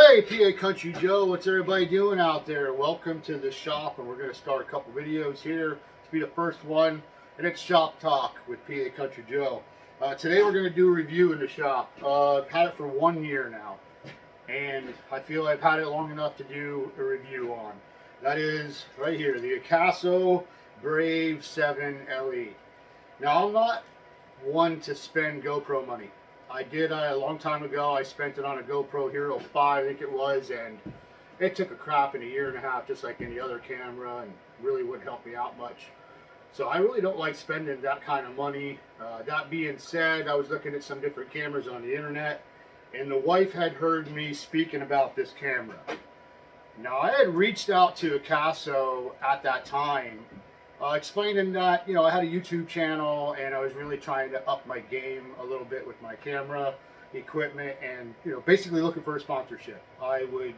Hey, PAcountryJoe, what's everybody doing out there? Welcome to the shop, and we're going to start a couple videos here. This will be the first one, and it's Shop Talk with PAcountryJoe. Today we're going to do a review in the shop. I've had it for 1 year now, and I feel I've had it long enough to do a review on. That is right here, the Akaso Brave7le. Now, I'm not one to spend GoPro money. I did a long time ago. I spent it on a GoPro Hero 5, I think it was, and it took a crap in a year and a half, just like any other camera, and really wouldn't help me out much. So I really don't like spending that kind of money. That being said, I was looking at some different cameras on the internet, and the wife had heard me speaking about this camera. Now, I had reached out to Akaso at that time, explaining that, you know, I had a YouTube channel and I was really trying to up my game a little bit with my camera equipment and, you know, basically looking for a sponsorship. I would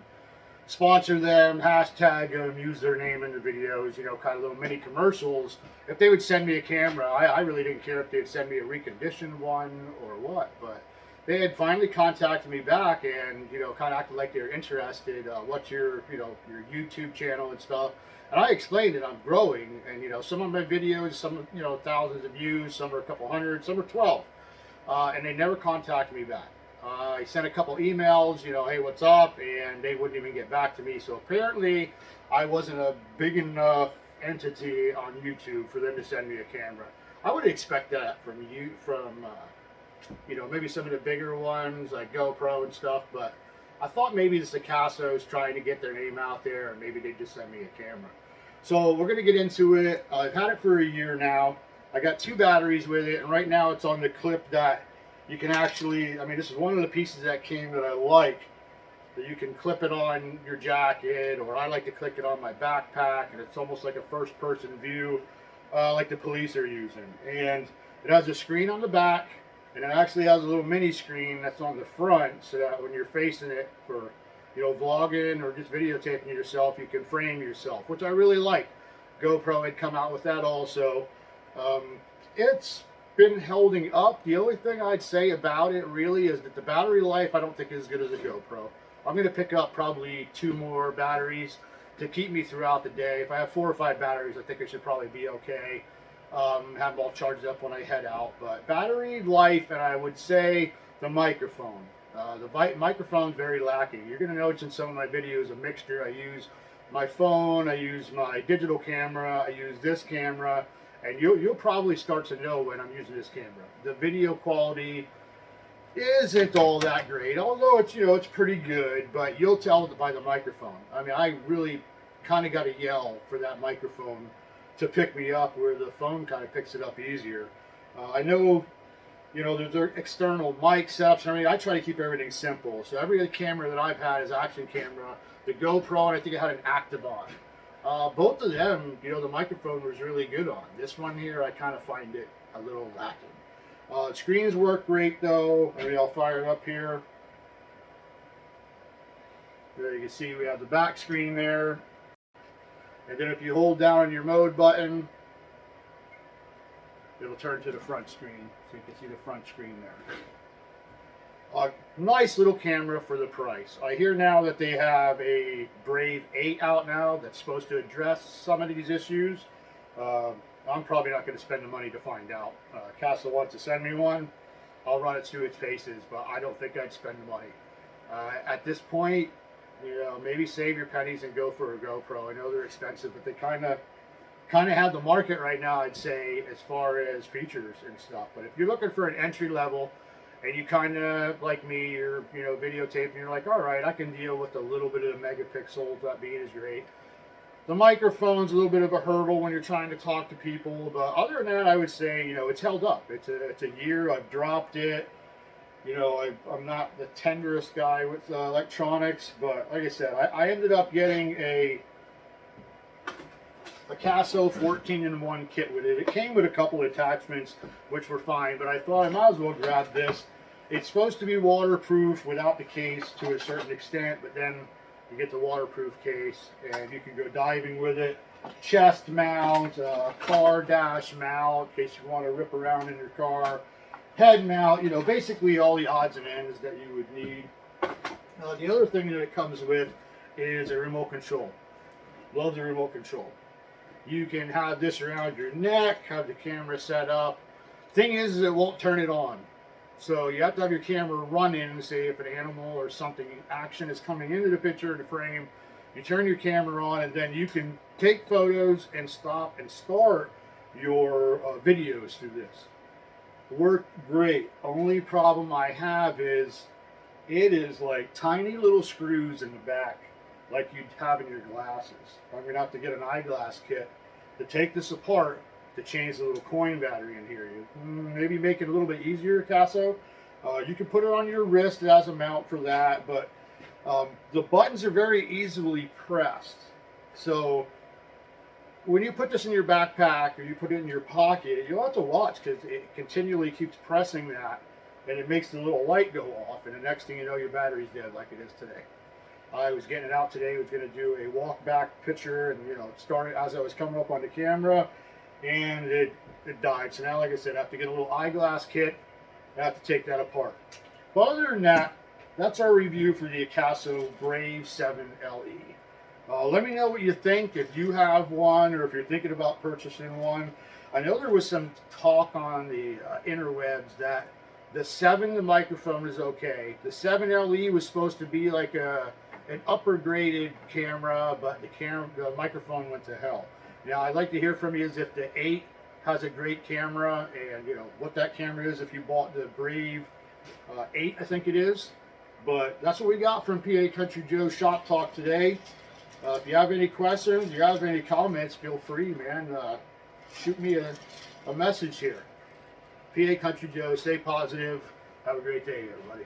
sponsor them, hashtag them, use their name in the videos, you know, kind of little mini commercials. If they would send me a camera, I really didn't care if they'd send me a reconditioned one or what, but they had finally contacted me back and, you know, kind of acted like they were interested. What's your, you know, your YouTube channel and stuff. And I explained that I'm growing, and, you know, some of my videos, some, you know, thousands of views, some are a couple hundred, some are 12. And they never contacted me back. I sent a couple emails, you know, hey, what's up? And they wouldn't even get back to me. So apparently I wasn't a big enough entity on YouTube for them to send me a camera. I would expect that from you, you know, maybe some of the bigger ones like GoPro and stuff, but I thought maybe this Akaso is trying to get their name out there, and maybe they just send me a camera. So we're going to get into it. I've had it for a year now. I got 2 batteries with it, and right now it's on the clip that you can actually, I mean, this is one of the pieces that came that I like, that you can clip it on your jacket, or I like to click it on my backpack, and it's almost like a first-person view, like the police are using. And it has a screen on the back, and it actually has a little mini screen that's on the front, so that when you're facing it for, you know, vlogging or just videotaping yourself, you can frame yourself, which I really like. GoPro had come out with that also. It's been holding up. The only thing I'd say about it really is that the battery life I don't think is as good as a GoPro. I'm going to pick up probably 2 more batteries to keep me throughout the day. If I have 4 or 5 batteries, I think I should probably be okay. Have them all charged up when I head out. But battery life, and I would say the microphone. The microphone's very lacking. You're going to notice in some of my videos a mixture. I use my phone, I use my digital camera, I use this camera, and you'll probably start to know when I'm using this camera. The video quality isn't all that great, although it's, you know, it's pretty good, but you'll tell by the microphone. I mean, I really kind of got to yell for that microphone to pick me up, where the phone kind of picks it up easier. I know, you know, there's external mic setups. I mean, I try to keep everything simple. So every camera that I've had is action camera. The GoPro, and I think I had an Activon. Both of them, you know, the microphone was really good on. This one here, I kind of find it a little lacking. Screens work great though. I mean, I'll fire it up here. There you can see we have the back screen there. And then if you hold down on your mode button, it'll turn to the front screen, so you can see the front screen there. A nice little camera for the price. I hear now that they have a Brave7le out now that's supposed to address some of these issues. I'm probably not going to spend the money to find out. Akaso wants to send me one. I'll run it through its paces, but I don't think I'd spend the money. At this point, you know, maybe save your pennies and go for a GoPro. I know they're expensive, but they kind of have the market right now, I'd say, as far as features and stuff. But if you're looking for an entry level, and you kind of, like me, you're, you know, videotaping, you're like, all right, I can deal with a little bit of the megapixels, that being is great. The microphone's a little bit of a hurdle when you're trying to talk to people, but other than that, I would say, you know, it's held up. It's a year. I've dropped it. You know, I'm not the tenderest guy with electronics, but like I said, I ended up getting a Akaso 14-in-1 kit with it. It came with a couple of attachments, which were fine, but I thought I might as well grab this. It's supposed to be waterproof without the case to a certain extent, but then you get the waterproof case, and you can go diving with it. Chest mount, car dash mount, in case you want to rip around in your car. Head mount, you know, basically all the odds and ends that you would need. The other thing that it comes with is a remote control. Love the remote control. You can have this around your neck, have the camera set up. Thing is it won't turn it on. So you have to have your camera running, say if an animal or something, action is coming into the picture, the frame, you turn your camera on and then you can take photos and stop and start your videos through this. Worked great. Only problem I have is it is like tiny little screws in the back like you'd have in your glasses. I'm going to have to get an eyeglass kit to take this apart to change the little coin battery in here. Maybe make it a little bit easier, Akaso. You can put it on your wrist. It has a mount for that, but the buttons are very easily pressed. So when you put this in your backpack or you put it in your pocket, you'll have to watch because it continually keeps pressing that and it makes the little light go off, and the next thing you know your battery's dead like it is today. I was getting it out today, was going to do a walk back picture and started as I was coming up on the camera and it died. So now, like I said, I have to get a little eyeglass kit. I have to take that apart. But other than that, that's our review for the Akaso Brave7le. Let me know what you think, if you have one or if you're thinking about purchasing one. I know there was some talk on the interwebs that the 7, the microphone is okay. The 7LE was supposed to be like an upper graded camera, but the microphone went to hell. Now I'd like to hear from you as if the 8 has a great camera and what that camera is if you bought the Brave 8, I think it is. But that's what we got from PAcountryJoe Shop Talk today. If you have any questions, you have any comments, feel free, man. Shoot me a message here. PAcountryJoe, stay positive. Have a great day, everybody.